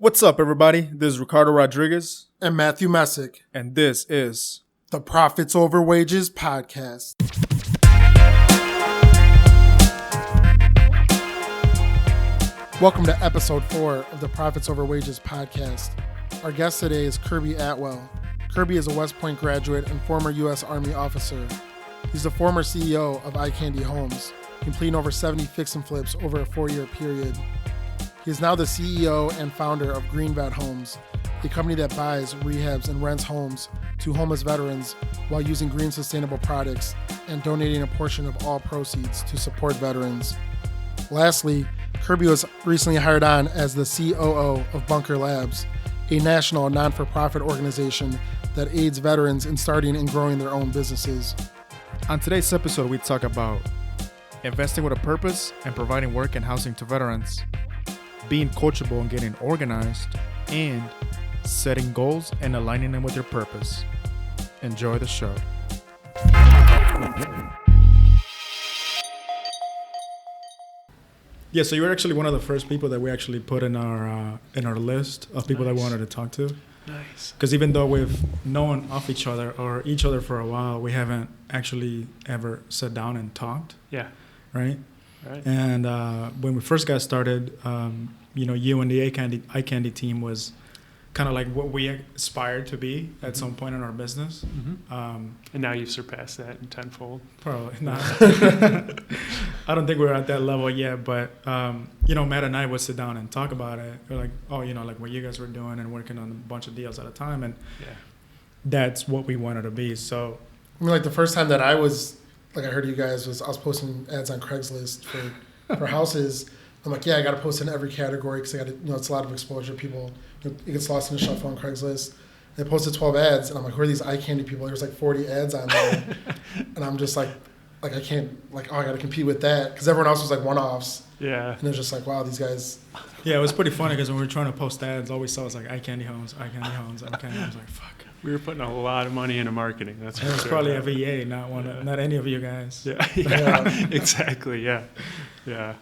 What's up, everybody? This is Ricardo Rodriguez, and Matthew Messick, and this is the Profits Over Wages podcast. Welcome to episode 4 of the Profits Over Wages podcast. Our guest today is Kirby Atwell. Kirby is a West Point graduate and former U.S. Army officer. He's the former CEO of Eye Candy Homes, completing over 70 fix and flips over a 4-year period. He is now the CEO and founder of Green Vet Homes, a company that buys, rehabs, and rents homes to homeless veterans while using green sustainable products and donating a portion of all proceeds to support veterans. Lastly, Kirby was recently hired on as the COO of Bunker Labs, a national non-for-profit organization that aids veterans in starting and growing their own businesses. On today's episode, we talk about investing with a purpose and providing work and housing to veterans, being coachable and getting organized, and setting goals and aligning them with your purpose. Enjoy the show. Yeah, so you were actually one of the first people that we actually put in our list of people that we wanted to talk to. Nice. Because even though we've known of each other for a while, we haven't actually ever sat down and talked. Yeah. Right? Right. And when we first got started, you and the Eye Candy team was kind of like what we aspired to be at some point in our business. Mm-hmm. And now you've surpassed that in tenfold. Probably not. I don't think we're at that level yet, but Matt and I would sit down and talk about it. We're like, like what you guys were doing and working on a bunch of deals at a time, and that's what we wanted to be. So, I mean, like the first time that I heard you guys I was posting ads on Craigslist for houses. I'm like, I got to post in every category because I got to, it's a lot of exposure. People, it gets lost in the shuffle on Craigslist. They posted 12 ads, and I'm like, who are these eye candy people? There's like 40 ads on there, and I'm just like I can't, I got to compete with that because everyone else was like one-offs. Yeah. And it's just like, wow, these guys. Yeah, it was pretty funny because when we were trying to post ads, all we saw was like Eye Candy Homes, Eye Candy Homes, Eye Candy Homes. Like, fuck. We were putting a lot of money into marketing. That's it was sure. Probably a VA, not any of you guys. Yeah. Exactly. Yeah.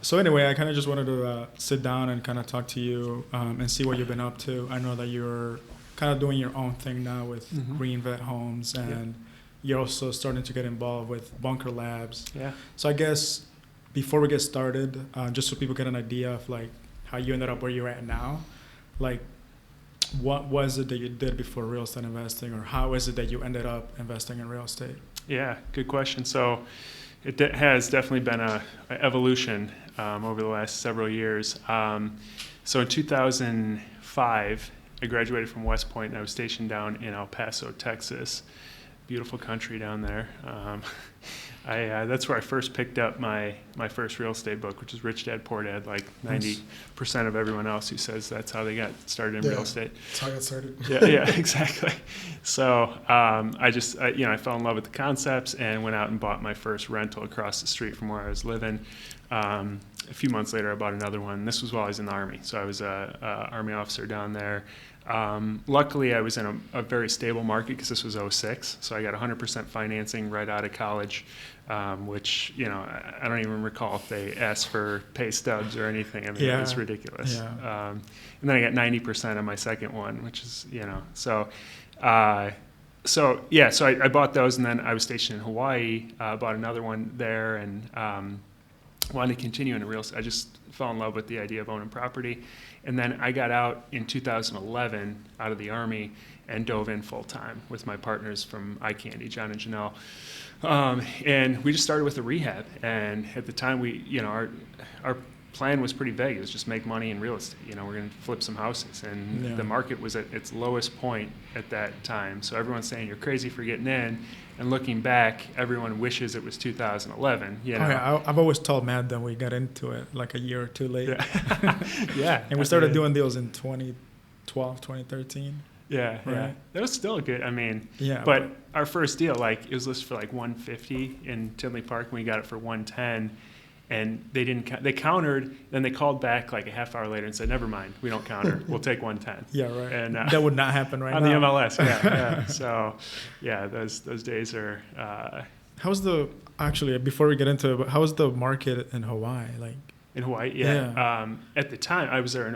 So anyway, I kind of just wanted to sit down and kind of talk to you and see what you've been up to. I know that you're kind of doing your own thing now with Green Vet Homes, and you're also starting to get involved with Bunker Labs. Yeah. So I guess before we get started, just so people get an idea of like how you ended up where you're at now, like what was it that you did before real estate investing, or how is it that you ended up investing in real estate? Yeah, good question. So it has definitely been a evolution over the last several years. So in 2005, I graduated from West Point, and I was stationed down in El Paso, Texas. Beautiful country down there. That's where I first picked up my first real estate book, which is Rich Dad Poor Dad. Like 90% of everyone else who says that's how they got started in real estate. That's how I got started. Yeah, exactly. So I fell in love with the concepts and went out and bought my first rental across the street from where I was living. A few months later, I bought another one. This was while I was in the Army. So I was a Army officer down there. Luckily, I was in a very stable market because this was 2006. So I got 100% financing right out of college, which, I don't even recall if they asked for pay stubs or anything. I mean, it was ridiculous. Yeah. And then I got 90% on my second one, which is, So I bought those, and then I was stationed in Hawaii, bought another one there, and wanted to continue in real estate. I just fell in love with the idea of owning property. And then I got out in 2011 out of the Army and dove in full time with my partners from Eye Candy, John and Janelle. And we just started with a rehab. And at the time, our plan was pretty vague. It was just make money in real estate. We're going to flip some houses. And the market was at its lowest point at that time. So everyone's saying you're crazy for getting in. And looking back, everyone wishes it was 2011. I've always told Matt that we got into it like a year or two late. Yeah. And we started doing deals in 2012, 2013. Yeah, right? Yeah. That was still good. I mean, yeah. But our first deal, it was listed for $150 in Tinley Park, and we got it for $110. And they didn't. They countered. Then they called back like a half hour later and said, "Never mind, we don't counter. We'll take 110." Yeah, right. And that would not happen right on now the MLS. Yeah. So, those days are. How's before we get into it, how's the market in Hawaii like? In Hawaii, yeah. At the time, I was there in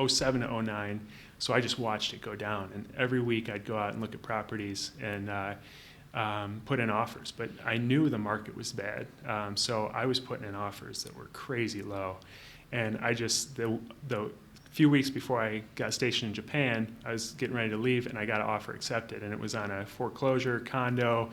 07 to 09. So I just watched it go down. And every week I'd go out and look at properties and put in offers. But I knew the market was bad. So I was putting in offers that were crazy low. And I just, the few weeks before I got stationed in Japan, I was getting ready to leave, and I got an offer accepted. And it was on a foreclosure condo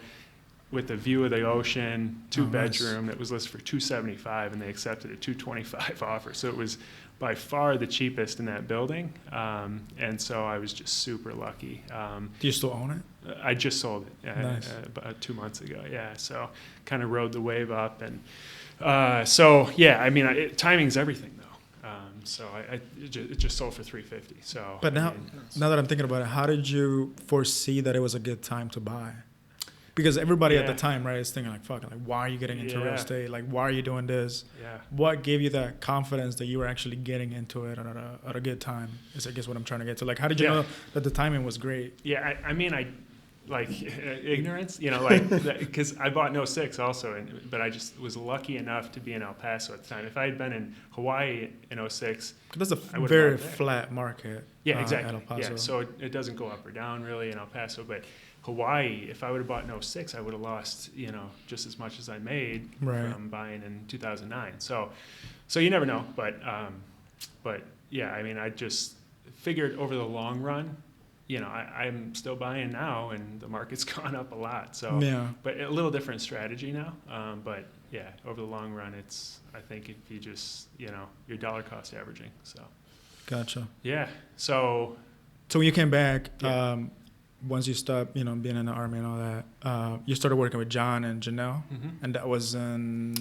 with a view of the ocean, 2-bedroom, that was listed for $275, and they accepted a $225 offer. So it was by far the cheapest in that building, and so I was just super lucky. Do you still own it? I just sold it Nice. about 2 months ago. Yeah, so kind of rode the wave up, and so yeah, I mean, timing's everything though. So it just sold for $350. So, But now that I'm thinking about it, how did you foresee that it was a good time to buy? Because everybody at the time, right, is thinking like, fuck, like, why are you getting into real estate? Like, why are you doing this? Yeah. What gave you that confidence that you were actually getting into it at a good time is, I guess, what I'm trying to get to. Like, how did you know that the timing was great? Yeah, I mean, like, ignorance, like, because I bought in 06 also, but I just was lucky enough to be in El Paso at the time. If I had been in Hawaii in 06, that's a very flat market. Yeah, exactly. At El Paso. Yeah, so it doesn't go up or down really in El Paso, but Hawaii, if I would have bought in 06, I would have lost, just as much as I made from buying in 2009. So you never know, but yeah, I mean, I just figured over the long run, I'm still buying now, and the market's gone up a lot. So, but a little different strategy now. But yeah, over the long run, I think if you just, your dollar cost averaging. So. Gotcha. Yeah. So when you came back, once you stopped, being in the Army and all that, you started working with John and Janelle, and that was in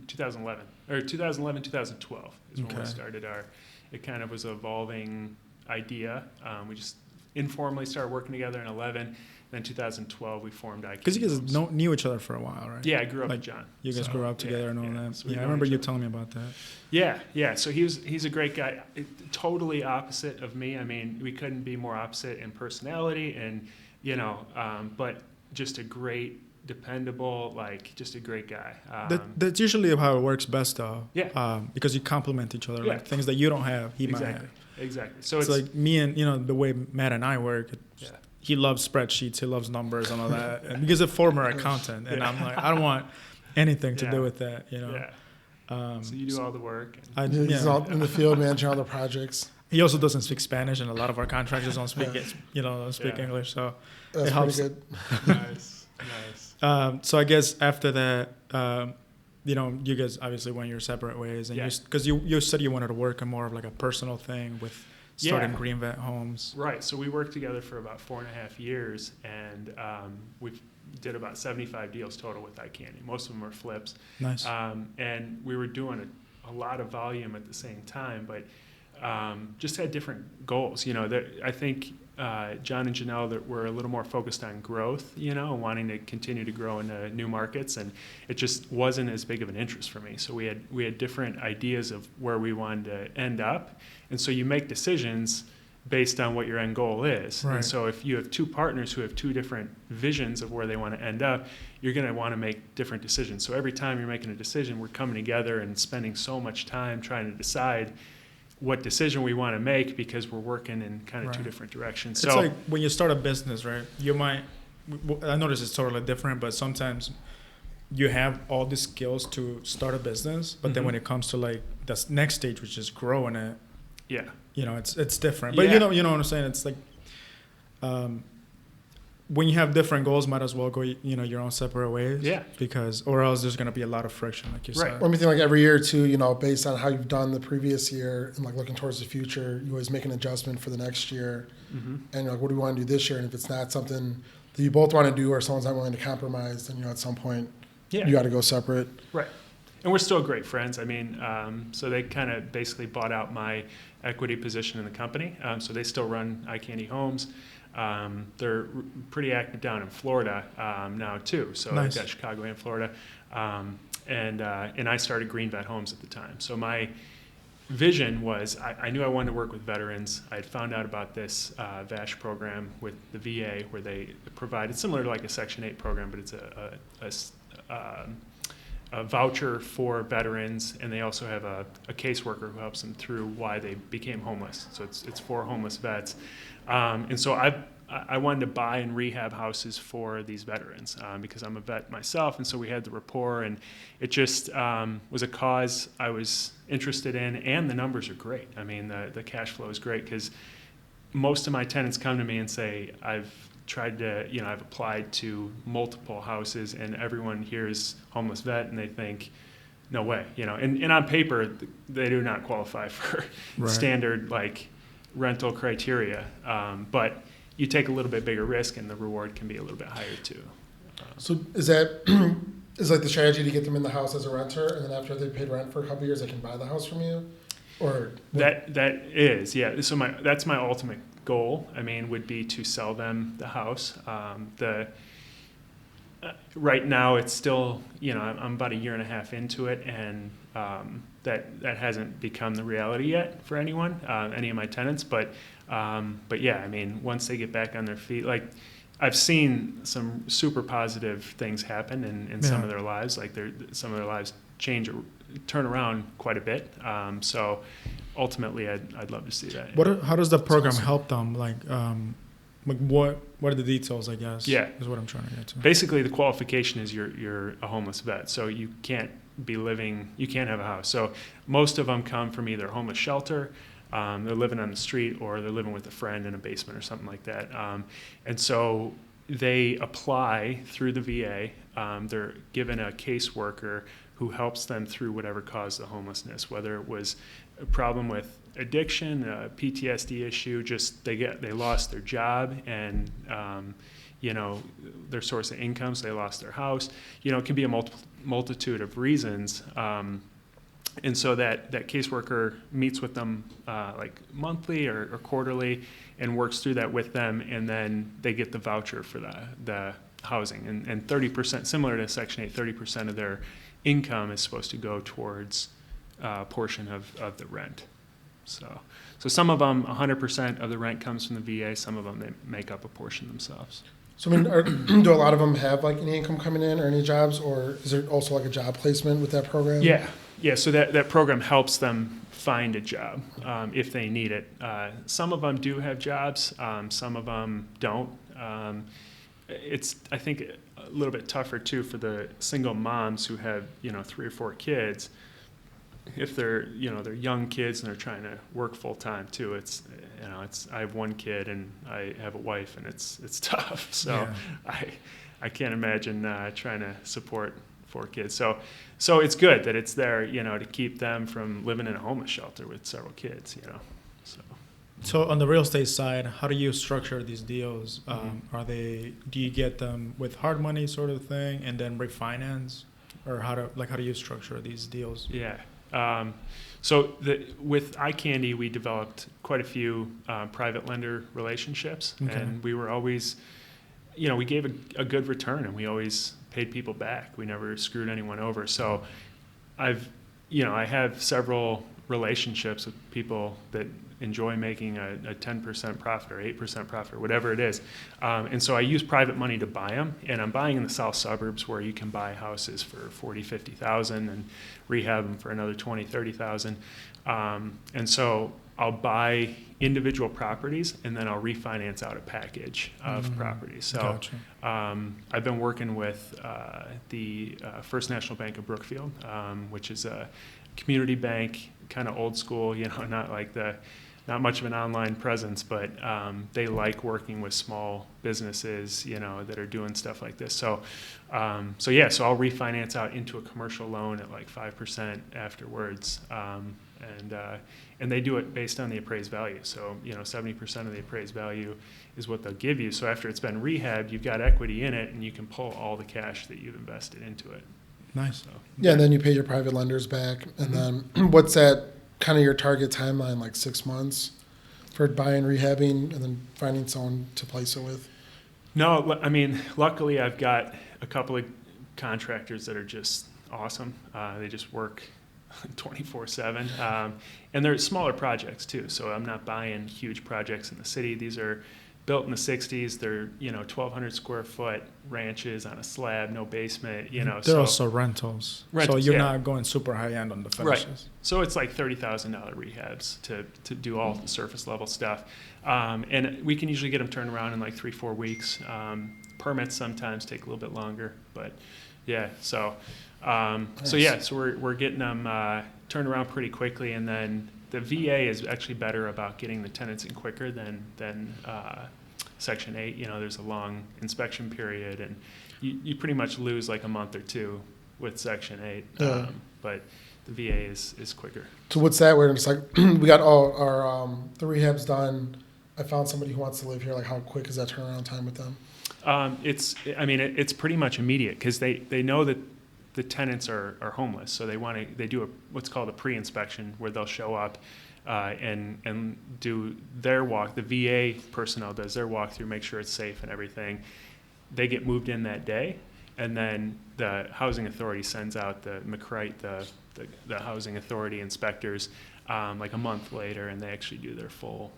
2011 or 2011, 2012 is when we started it kind of was an evolving idea. We just informally started working together in 11. Then 2012 we formed IQ. Because you guys knew each other for a while, right? Yeah, I grew up with John. You guys grew up together and all that. So I remember you telling me about that. Yeah. So he's a great guy. Totally opposite of me. I mean, we couldn't be more opposite in personality, and but just a great, dependable, just a great guy. That's usually how it works best, though. Yeah. Because you complement each other. Like things that you don't have, he might have. Exactly. So it's like me and the way Matt and I work. He loves spreadsheets. He loves numbers and all that. And because of former accountant, and I'm like, I don't want anything to do with that. Yeah. So you do all the work. He's all in the field managing all the projects. He also doesn't speak Spanish, and a lot of our contractors don't speak English. So that's it helps. Pretty good. Nice. So I guess after that, you guys obviously went your separate ways, and because you said you wanted to work on more of like a personal thing with starting Green Vet Homes. Right. So we worked together for about 4.5 years, and we did about 75 deals total with iCandy. Most of them were flips. Nice. And we were doing a lot of volume at the same time, but just had different goals. I think John and Janelle that were a little more focused on growth, wanting to continue to grow into new markets, and it just wasn't as big of an interest for me. So we had different ideas of where we wanted to end up, and so you make decisions based on what your end goal is. Right. And so if you have two partners who have two different visions of where they want to end up, you're going to want to make different decisions. So every time you're making a decision, we're coming together and spending so much time trying to decide what decision we want to make, because we're working in kind of two different directions. It's like when you start a business, right? I notice it's totally different, but sometimes you have all the skills to start a business, but then when it comes to like the next stage, which is growing it, it's different. But you know what I'm saying? It's like when you have different goals, might as well go your own separate ways. Yeah. Or else there's going to be a lot of friction, like you said. Let me think, like every year or two, based on how you've done the previous year and like looking towards the future, you always make an adjustment for the next year. And you're like, what do we want to do this year? And if it's not something that you both want to do, or someone's not willing to compromise, then at some point you got to go separate. Right. And we're still great friends. I mean, so they kind of basically bought out my equity position in the company. So they still run iCandy Homes. They're pretty active down in Florida now too. So I've got Chicago and Florida. And I started Green Vet Homes at the time. So my vision was I knew I wanted to work with veterans. I had found out about this VASH program with the VA, where they provide, it's similar to like a Section 8 program, but it's a voucher for veterans, and they also have a caseworker who helps them through why they became homeless. So it's for homeless vets. And so I wanted to buy and rehab houses for these veterans because I'm a vet myself, and so we had the rapport, and it just was a cause I was interested in, and the numbers are great. I mean, the cash flow is great because most of my tenants come to me and say, I've applied to multiple houses, and everyone here is homeless vet, and they think, no way, and on paper, they do not qualify for standard rental criteria, but you take a little bit bigger risk, and the reward can be a little bit higher too. So is that the strategy to get them in the house as a renter, and then after they paid rent for a couple of years, they can buy the house from you? Or that is, yeah. So that's my ultimate goal. I mean, would be to sell them the house. Right now, it's still, I'm about a year and a half into it, and that hasn't become the reality yet for anyone, any of my tenants. But yeah, I mean, once they get back on their feet, I've seen some super positive things happen in some of their lives. Some of their lives turn around quite a bit. So ultimately, I'd love to see that. How does the program help them? What are the details, I guess? Yeah, is what I'm trying to get to. Basically, the qualification is you're a homeless vet, so you can't have a house. So most of them come from either a homeless shelter, they're living on the street, or they're living with a friend in a basement or something like that. And so they apply through the VA. They're given a caseworker who helps them through whatever caused the homelessness, whether it was a problem with addiction, a PTSD issue, just they lost their job and their source of income, so they lost their house. It can be a multitude of reasons. And so that caseworker meets with them monthly or quarterly and works through that with them, and then they get the voucher for the housing. And 30%, similar to Section 8, 30% of their income is supposed to go towards a portion of the rent. So some of them, 100% of the rent comes from the VA. Some of them, they make up a portion themselves. So, I mean, do a lot of them have any income coming in or any jobs, or is there also a job placement with that program? Yeah. So that program helps them find a job if they need it. Some of them do have jobs. Some of them don't. It's, I think, a little bit tougher too for the single moms who have 3 or 4 kids. If they're young kids and they're trying to work full time too, it's I have 1 kid and I have a wife, and it's tough. So yeah. I can't imagine trying to support 4 kids. So it's good that it's there, to keep them from living in a homeless shelter with several kids, So on the real estate side, how do you structure these deals? Do you get them with hard money sort of thing and then refinance, or how do you structure these deals? Yeah. So with iCandy, we developed quite a few private lender relationships, and we were always, we gave a good return, and we always paid people back. We never screwed anyone over. So I have several relationships with people that enjoy making a 10% profit or 8% profit or whatever it is. And so I use private money to buy them, and I'm buying in the south suburbs where you can buy houses for $40,000, $50,000 and rehab them for another $20,000, $30,000. And so I'll buy individual properties, and then I'll refinance out a package of properties. So Gotcha. I've been working with the First National Bank of Brookfield, which is a community bank, kind of old school, not much of an online presence, but they like working with small businesses, that are doing stuff like this. So I'll refinance out into a commercial loan at 5% afterwards, and they do it based on the appraised value. So 70% of the appraised value is what they'll give you. So after it's been rehabbed, you've got equity in it, and you can pull all the cash that you've invested into it. Nice. So, yeah, and then you pay your private lenders back, and then what's that kind of your target timeline, 6 months for buying, rehabbing, and then finding someone to place it with? No, I mean, luckily I've got a couple of contractors that are just awesome. They just work 24/7, and they're smaller projects too. So I'm not buying huge projects in the city. These are built in the 60s. They're 1,200 square foot ranches on a slab, no basement. They're also rentals, so you're not going super high end on the finishes. Right. So it's like $30,000 rehabs to do all the surface level stuff, and we can usually get them turned around in like 3-4 weeks. Permits sometimes take a little bit longer, but yeah. So we're getting them turned around pretty quickly, and then the VA is actually better about getting the tenants in quicker than Section 8. There's a long inspection period, and you pretty much lose like a month or two with Section 8. But the VA is quicker. So what's that where it's like, we got all our the rehabs done, I found somebody who wants to live here, like how quick is that turnaround time with them? It's pretty much immediate, because they know that the tenants are homeless, so they do what's called a pre-inspection, where they'll show up and do their walk. The VA personnel does their walkthrough, make sure it's safe and everything. They get moved in that day, and then the housing authority sends out the McCrite, the housing authority inspectors, like a month later, and they actually do their full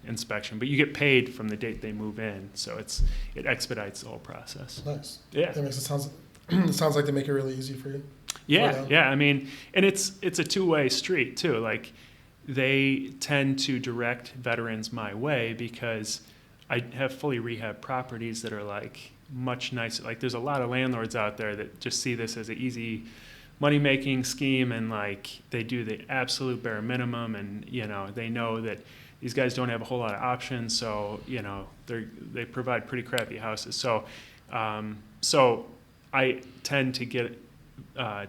inspection. But you get paid from the date they move in, so it expedites the whole process. Nice. Yeah. That makes it sounds like they make it really easy for you. Yeah. And it's a two-way street too. Like, they tend to direct veterans my way, because I have fully rehab properties that are like much nicer. Like, there's a lot of landlords out there that just see this as an easy money-making scheme, and like they do the absolute bare minimum, and they know that these guys don't have a whole lot of options, so they provide pretty crappy houses. So I tend to get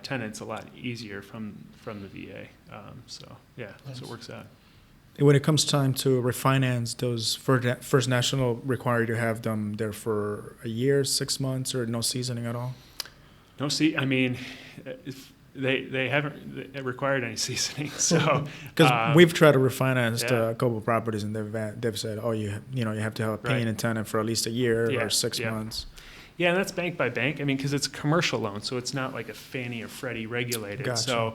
tenants a lot easier from the VA. So it works out. When it comes time to refinance, those First National require you to have them there for a year, 6 months, or no seasoning at all? No, they haven't required any seasoning. So because we've tried to refinance a couple of properties, and they've said, oh, you have to have a paying in tenant for at least a year or 6 months. Yeah, and that's bank by bank. I mean, because it's a commercial loan, so it's not like a Fannie or Freddie regulated. Gotcha. So,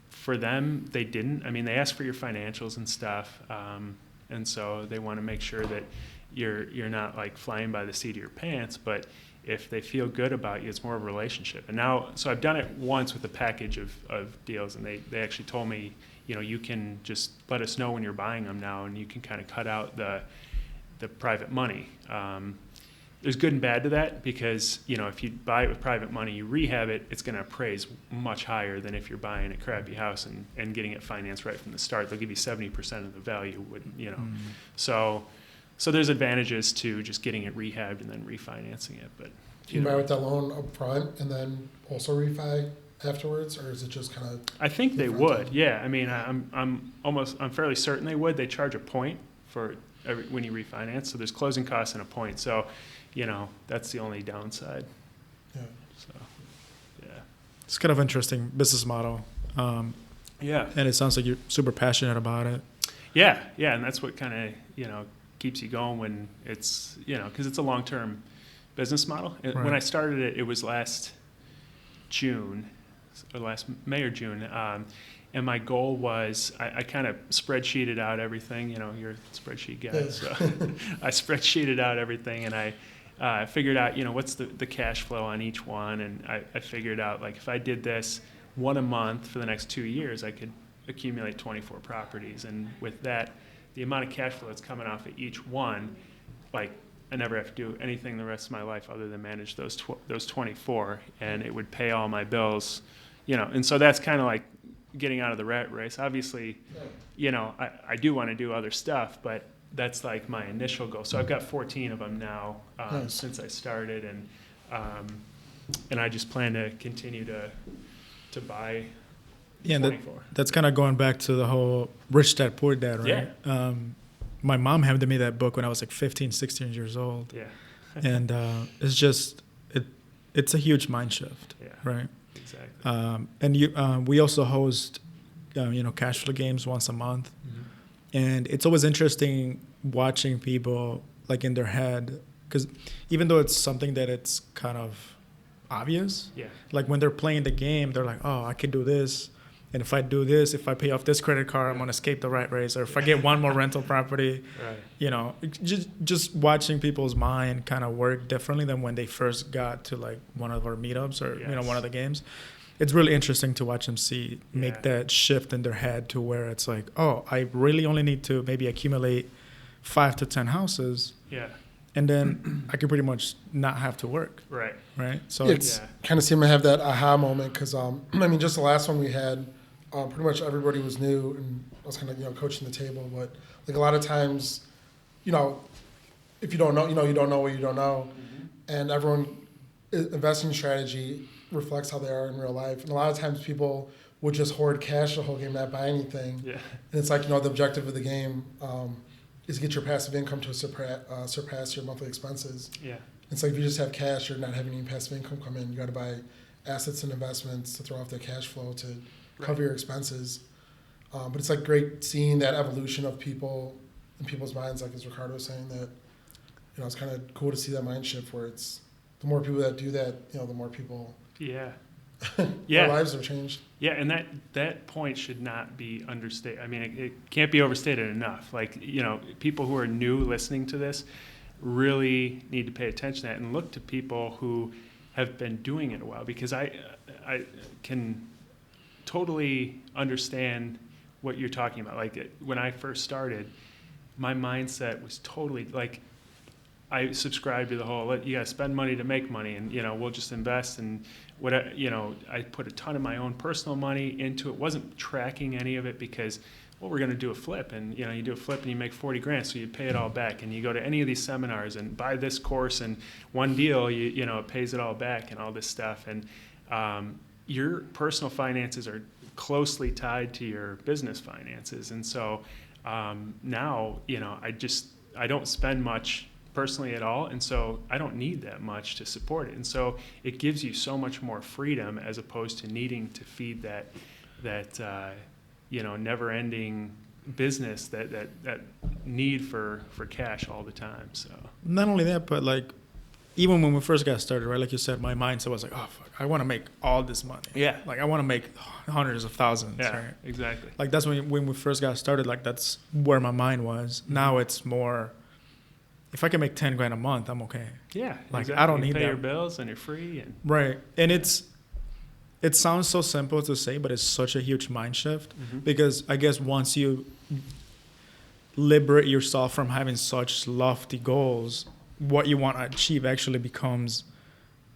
for them, they didn't. I mean, they ask for your financials and stuff, and so they want to make sure that you're not like flying by the seat of your pants. But if they feel good about you, it's more of a relationship. And now, so I've done it once with a package of deals, and they actually told me, you can just let us know when you're buying them now, and you can kind of cut out the private money. There's good and bad to that, because if you buy it with private money, you rehab it, it's going to appraise much higher than if you're buying a crappy house and getting it financed right from the start. They'll give you 70% of the value. So there's advantages to just getting it rehabbed and then refinancing it. But do you buy with that loan up front and then also refi afterwards, or is it just kind of? I think they would. Yeah, I mean, I'm fairly certain they would. They charge a point for when you refinance, so there's closing costs and a point. So, that's the only downside. Yeah. So, yeah. It's kind of interesting business model. Yeah. And it sounds like you're super passionate about it. Yeah, and that's what kind of keeps you going when it's because it's a long-term business model. Right. When I started it, it was last May or June. And my goal was, I kind of spreadsheeted out everything. You're a spreadsheet guy, so I spreadsheeted out everything, and I figured out, what's the cash flow on each one, and I figured out, like, if I did this one a month for the next 2 years, I could accumulate 24 properties, and with that, the amount of cash flow that's coming off of each one, like, I never have to do anything the rest of my life other than manage those 24, and it would pay all my bills, and so that's kind of like getting out of the rat race. Obviously, I do want to do other stuff, but that's like my initial goal. So I've got 14 of them now since I started, and I just plan to continue to buy 24. That's kind of going back to the whole Rich Dad Poor Dad, right? Yeah. My mom handed me that book when I was like 15, 16 years old. Yeah. And it's just it's a huge mind shift, right? Exactly. And we also host, Cashflow games once a month. Mm-hmm. And it's always interesting watching people like in their head, because even though it's something that it's kind of obvious, like when they're playing the game, they're like, oh, I could do this. And if I do this, if I pay off this credit card, I'm going to escape the rat race. Or if I get one more rental property, just watching people's mind kind of work differently than when they first got to like one of our meetups or, one of the games. It's really interesting to watch them make that shift in their head to where it's like, oh, I really only need to maybe accumulate 5 to 10 houses. Yeah. And then I can pretty much not have to work. Right. So it's kind of seemed to have that aha moment because, just the last one we had, pretty much everybody was new and I was kind of, coaching the table. But like a lot of times, if you don't know, you don't know what you don't know. Mm-hmm. And everyone investing strategy reflects how they are in real life. And a lot of times people would just hoard cash the whole game, not buy anything. Yeah. And it's like, the objective of the game is get your passive income to surpass your monthly expenses. Yeah. It's like if you just have cash, you're not having any passive income come in. You got to buy assets and investments to throw off that cash flow to cover your expenses. But it's like great seeing that evolution of people in people's minds, like as Ricardo was saying, that it's kind of cool to see that mind shift where it's the more people that do that, the more people. Yeah. Our lives have changed. Yeah, and that point should not be understated. I mean, it can't be overstated enough. Like, people who are new listening to this really need to pay attention to that and look to people who have been doing it a while, because I can totally understand what you're talking about. Like, when I first started, my mindset was totally like, I subscribe to the whole, you got to spend money to make money, and we'll just invest. And I put a ton of my own personal money into it. Wasn't tracking any of it because, we're going to do a flip, and you do a flip and you make 40 grand, so you pay it all back. And you go to any of these seminars and buy this course, and one deal, it pays it all back and all this stuff. And your personal finances are closely tied to your business finances, and so now I don't spend much personally at all, and so I don't need that much to support it. And so it gives you so much more freedom as opposed to needing to feed that never-ending business, that need for cash all the time. So not only that, but like even when we first got started, right? Like you said, my mindset was like, oh fuck, I want to make all this money. Yeah. Like I want to make hundreds of thousands. Yeah, right? Exactly. Like that's when we first got started. Like that's where my mind was. Now it's more, if I can make 10 grand a month, I'm okay. Yeah, like exactly. I don't need pay that. Your bills and you're free. And right, and it sounds so simple to say, but it's such a huge mind shift because I guess once you liberate yourself from having such lofty goals, what you want to achieve actually becomes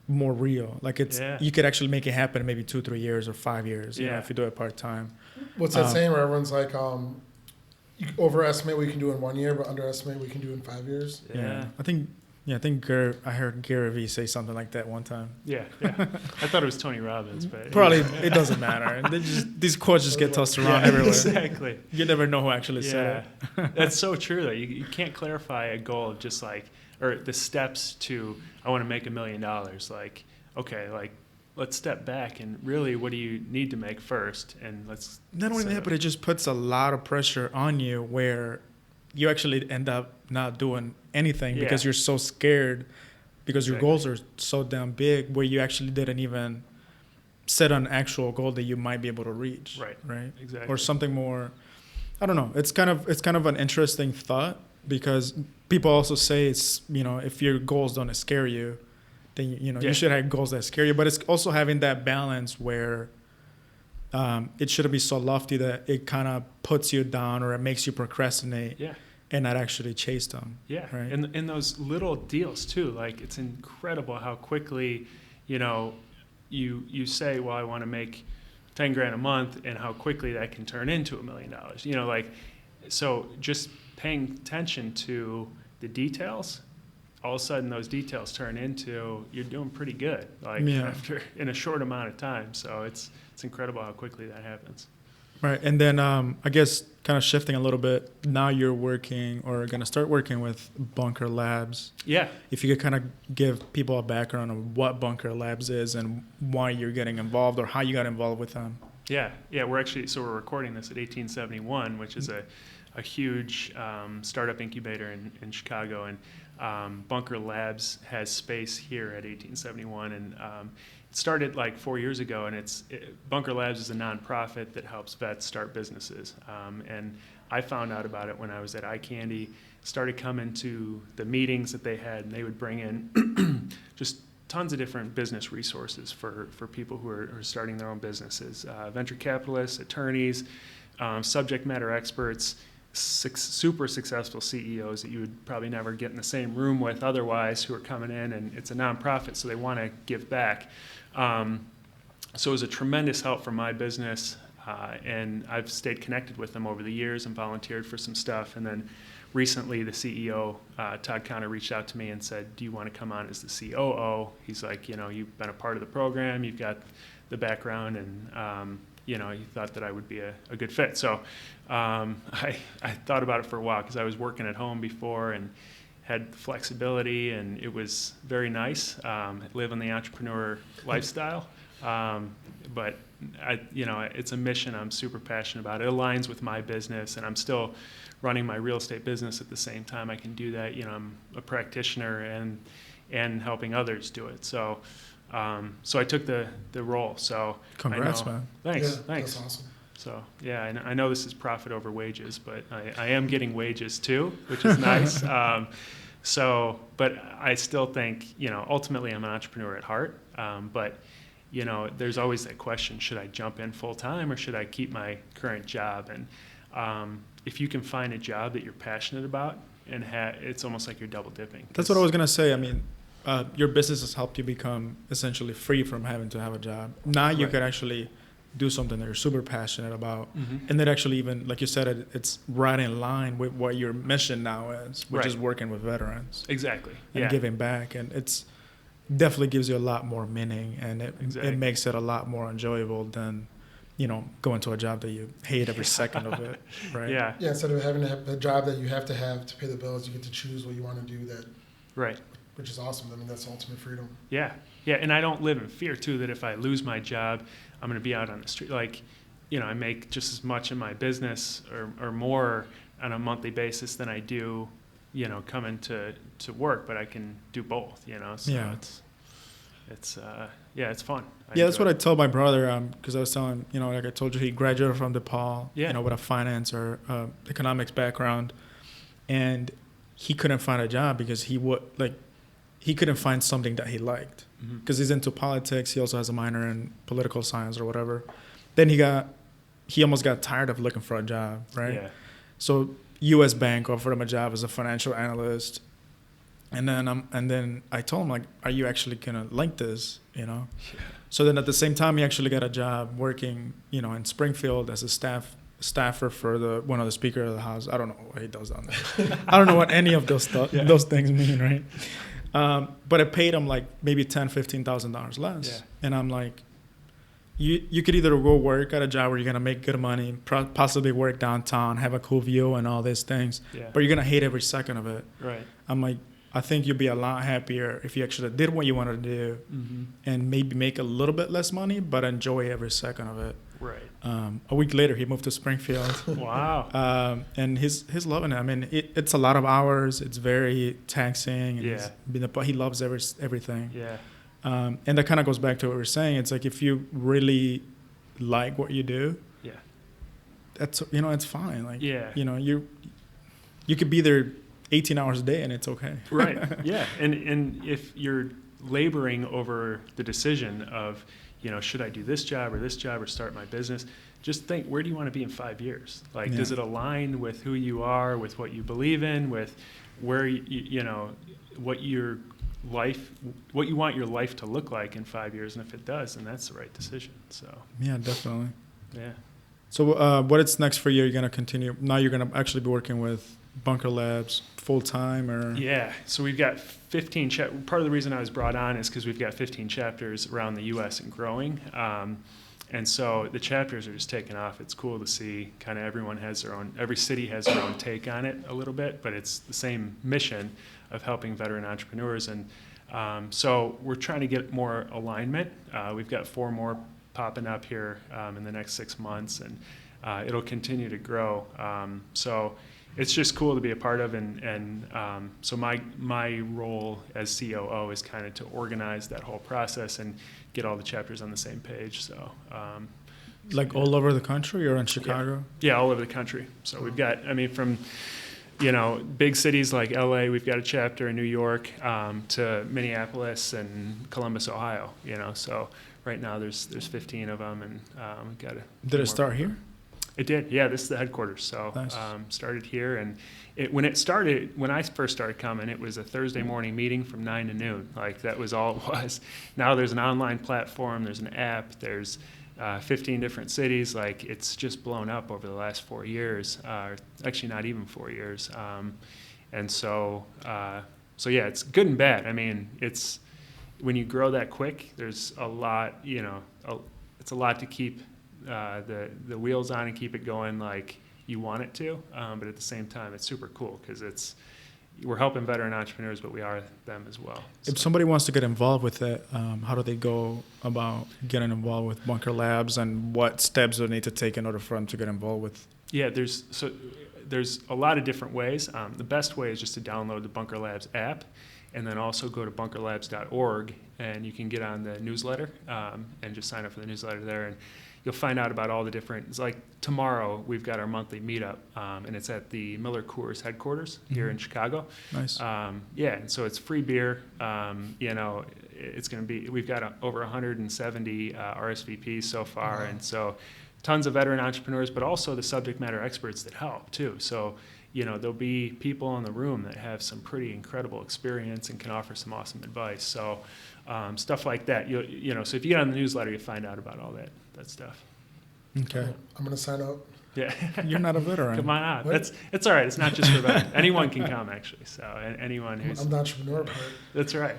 more real. Like you could actually make it happen in maybe 2-3 years or 5 years. If you do it part time. What's that saying where everyone's like, you overestimate what you can do in 1 year, but underestimate what you can do in 5 years? Yeah. I think I heard Gary Vee say something like that one time. Yeah. I thought it was Tony Robbins, but probably it doesn't matter. And these quotes just get tossed around everywhere. Exactly. You never know who actually said it. That's so true, though. You can't clarify a goal of just like, or the steps to, I want to make $1 million. Like, okay, like let's step back and really, what do you need to make first? And let's not only that, but it just puts a lot of pressure on you where you actually end up not doing anything because you're so scared because your goals are so damn big where you actually didn't even set an actual goal that you might be able to reach. Right. Exactly. Or something more, I don't know. It's kind of an interesting thought because people also say it's, if your goals don't scare you, then, you should have goals that scare you, but it's also having that balance where it shouldn't be so lofty that it kind of puts you down or it makes you procrastinate and not actually chase them. Yeah. Right. And those little deals too, like it's incredible how quickly, you say, well, I want to make 10 grand a month, and how quickly that can turn into $1 million. So just paying attention to the details, all of a sudden those details turn into you're doing pretty good, after in a short amount of time. So it's incredible how quickly that happens. Right. And then I guess kind of shifting a little bit, now you're working or going to start working with Bunker Labs. Yeah. If you could kind of give people a background of what Bunker Labs is and why you're getting involved or how you got involved with them. Yeah. We're recording this at 1871, which is a huge startup incubator in Chicago. And Bunker Labs has space here at 1871. And started like 4 years ago, and Bunker Labs is a nonprofit that helps vets start businesses. And I found out about it when I was at iCandy, started coming to the meetings that they had, and they would bring in just tons of different business resources for people who are starting their own businesses, venture capitalists, attorneys, subject matter experts, super successful CEOs that you would probably never get in the same room with otherwise, who are coming in, and it's a nonprofit, so they want to give back. So it was a tremendous help for my business, and I've stayed connected with them over the years and volunteered for some stuff. And then recently, the CEO, Todd Connor, reached out to me and said, do you want to come on as the COO? He's like, you've been a part of the program, you've got the background, and he thought that I would be a good fit. So I thought about it for a while, because I was working at home before and had flexibility, and it was very nice. Live on the entrepreneur lifestyle. But it's a mission I'm super passionate about. It aligns with my business, and I'm still running my real estate business at the same time. I can do that. I'm a practitioner and helping others do it. So I took the role. So congrats, man. Thanks. Yeah, Thanks. That's awesome. So yeah, I know this is profit over wages, but I am getting wages too, which is nice. But I still think, ultimately I'm an entrepreneur at heart. But there's always that question: should I jump in full time or should I keep my current job? And if you can find a job that you're passionate about, and it's almost like you're double dipping. That's what I was gonna say. I mean, your business has helped you become essentially free from having to have a job. Now you could actually do something that you're super passionate about, and that actually, even like you said, it's right in line with what your mission now is, which is working with veterans. Exactly. And giving back, and it's definitely gives you a lot more meaning, and it makes it a lot more enjoyable than going to a job that you hate every second of it, right? Yeah, instead of having to have a job that you have to pay the bills, you get to choose what you want to do. Which is awesome. I mean, that's ultimate freedom. Yeah, and I don't live in fear too that if I lose my job, I'm going to be out on the street. Like, I make just as much in my business or more on a monthly basis than I do, coming to work, but I can do both, So it's fun. That's what I told my brother, because I was telling him, like I told you, he graduated from DePaul, with a finance or economics background, and he couldn't find a job because he couldn't find something that he liked, because he's into politics. He also has a minor in political science or whatever. Then he almost got tired of looking for a job, right? Yeah. So U.S. Bank offered him a job as a financial analyst, and then I told him, like, are you actually gonna like this, Yeah. So then at the same time, he actually got a job working, in Springfield as a staffer for one of the Speaker of the House. I don't know what he does down there. I don't know what any of those things mean, right? But it paid him like maybe $10,000, $15,000 less. Yeah. And I'm like, you could either go work at a job where you're gonna make good money, possibly work downtown, have a cool view and all these things, but you're gonna hate every second of it. Right. I'm like, I think you'd be a lot happier if you actually did what you wanted to do, and maybe make a little bit less money, but enjoy every second of it. Right. A week later, he moved to Springfield. Wow. And he's loving it. I mean, it's a lot of hours. It's very taxing. And he loves everything. Yeah. And that kind of goes back to what we were saying. It's like, if you really like what you do, that's it's fine. Like, you could be there 18 hours a day and it's okay. Right. Yeah. And if you're laboring over the decision of, should I do this job or start my business? Just think, where do you want to be in 5 years? Like, does it align with who you are, with what you believe in, with where what you want your life to look like in 5 years? And if it does, then that's the right decision. So yeah, definitely. Yeah. So what is next for you? You're gonna continue now? You're gonna actually be working with Bunker Labs full time, or? Yeah, so we've got 15 part of the reason I was brought on is because we've got 15 chapters around the U.S. and growing, and so the chapters are just taking off. It's cool to see kind of every city has their own take on it a little bit, but it's the same mission of helping veteran entrepreneurs, and so we're trying to get more alignment. We've got 4 more popping up here in the next 6 months, and it'll continue to grow. So it's just cool to be a part of. And so my role as COO is kind of to organize that whole process and get all the chapters on the same page. So, Like all over the country or in Chicago? Yeah, all over the country. So we've got, from, big cities like LA, we've got a chapter in New York, to Minneapolis and Columbus, Ohio, so right now there's 15 of them, and we've got to. Did it start here? It did. Yeah, this is the headquarters. So nice. Started here, and when I first started coming, it was a Thursday morning meeting from 9 to noon. Like that was all it was. Now there's an online platform, there's an app, there's 15 different cities. Like it's just blown up over the last 4 years, actually not even 4 years. And so yeah, it's good and bad. It's when you grow that quick, there's a lot, it's a lot to keep the wheels on and keep it going like you want it to. But at the same time, it's super cool because we're helping veteran entrepreneurs, but we are them as well. If somebody wants to get involved with it, how do they go about getting involved with Bunker Labs, and what steps do they need to take in order for them to get involved with? Yeah, there's a lot of different ways. The best way is just to download the Bunker Labs app, and then also go to bunkerlabs.org, and you can get on the newsletter and just sign up for the newsletter there, and you'll find out about all the different. It's like tomorrow we've got our monthly meetup, and it's at the Miller Coors headquarters here in Chicago. Nice. Yeah, and so it's free beer. It's going to be. We've got over 170 RSVPs so far, and so tons of veteran entrepreneurs, but also the subject matter experts that help too. So there'll be people in the room that have some pretty incredible experience and can offer some awesome advice. So stuff like that. So if you get on the newsletter, you'll find out about all that stuff. Okay. I'm going to sign up. Yeah. You're not a veteran. Come on out. It's all right. It's not just for veterans. Anyone can come, actually. So anyone who's. I'm the entrepreneur part. That's right.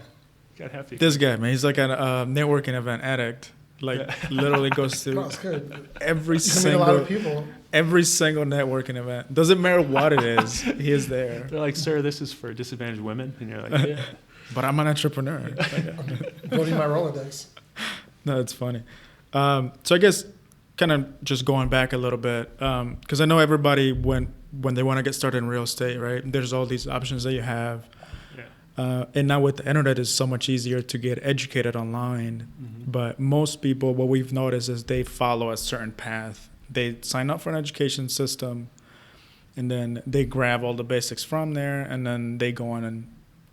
You got to have people. This guy, man, he's like a networking event addict. Literally goes to every single networking event. Doesn't matter what it is, he is there. They're like, sir, this is for disadvantaged women, and you're like, yeah. But I'm an entrepreneur. Building my Rolodex. No, it's funny. So I guess kind of just going back a little bit, because I know everybody when they want to get started in real estate, right? There's all these options that you have. And now with the internet, it's so much easier to get educated online. Mm-hmm. But most people, what we've noticed is they follow a certain path. They sign up for an education system, and then they grab all the basics from there, and then they go on and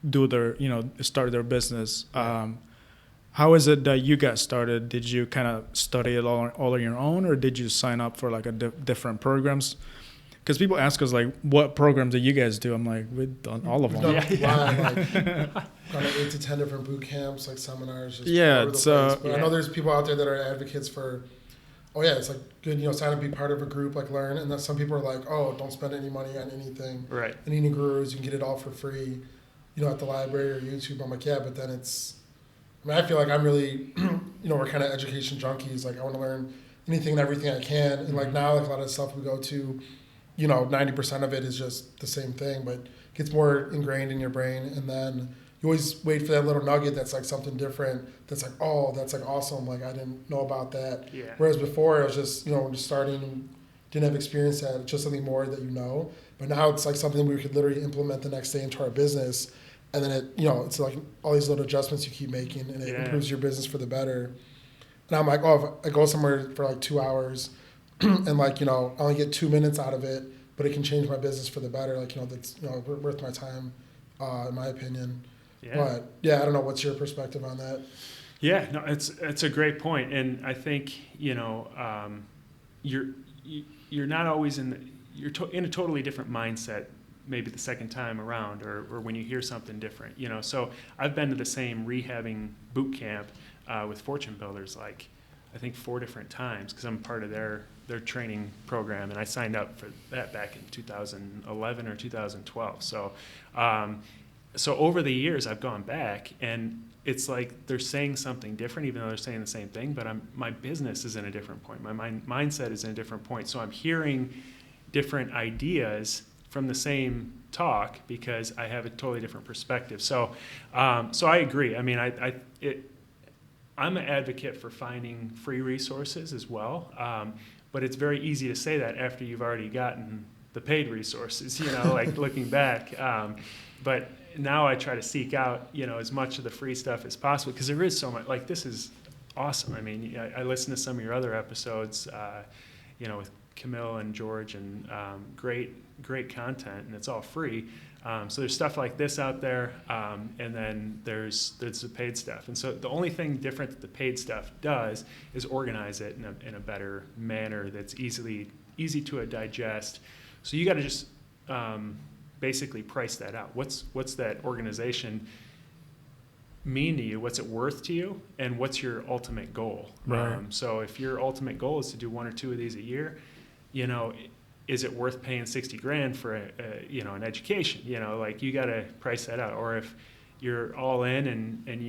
do their, start their business. How is it that you got started? Did you kind of study it all on your own, or did you sign up for like different programs? Because people ask us, like, what programs do you guys do? I'm like, we've done all of them. Kind of 8 to 10 different boot camps, like seminars. Just But I know there's people out there that are advocates for, it's like good, sign up, be part of a group, like learn. And then some people are like, don't spend any money on anything. Right. Any gurus, you can get it all for free, at the library or YouTube. I'm like, yeah, but then I feel like I'm really, we're kind of education junkies. Like I want to learn anything and everything I can. And like now, like a lot of the stuff we go to, 90% of it is just the same thing, but it gets more ingrained in your brain. And then you always wait for that little nugget that's like something different. That's like, that's like awesome. Like I didn't know about that. Yeah. Whereas before I was just, just starting and didn't have experience at it, just something more that But now it's like something we could literally implement the next day into our business. And then it, it's like all these little adjustments you keep making, and it improves your business for the better. And I'm like, if I go somewhere for like 2 hours, and like, I only get 2 minutes out of it, but it can change my business for the better. Like, that's, worth my time, in my opinion. Yeah. But yeah, I don't know. What's your perspective on that? Yeah, no, it's a great point. And I think, you're not always you're in a totally different mindset, maybe the second time around, or when you hear something different, So I've been to the same rehabbing boot camp, with Fortune Builders, like, I think 4 different times, because I'm part of their training program, and I signed up for that back in 2011 or 2012. So over the years, I've gone back, and it's like they're saying something different, even though they're saying the same thing, but my business is in a different point. My mindset is in a different point. So I'm hearing different ideas from the same talk because I have a totally different perspective. So I agree. I'm an advocate for finding free resources as well, but it's very easy to say that after you've already gotten the paid resources, like looking back. But now I try to seek out, as much of the free stuff as possible, because there is so much. Like, this is awesome. I mean, I listen to some of your other episodes, with Camille and George, and great content, and it's all free. So there's stuff like this out there, and then there's the paid stuff. And so the only thing different that the paid stuff does is organize it in a better manner that's easy to digest. So you got to just basically price that out. What's that organization mean to you? What's it worth to you? And what's your ultimate goal? Right. So if your ultimate goal is to do 1 or 2 of these a year, is it worth paying $60,000 for an education? Like, you got to price that out. Or if you're all in and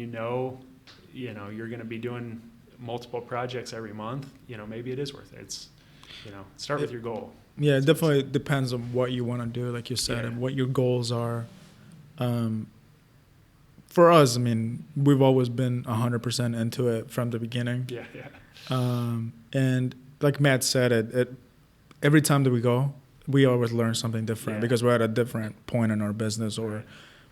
you're going to be doing multiple projects every month, maybe it is worth it. It's start with your goal. Yeah, it definitely depends on what you want to do, like you said, and what your goals are. For us, I mean, we've always been 100% into it from the beginning. Yeah. And like Matt said, every time that we go, we always learn something different because we're at a different point in our business, or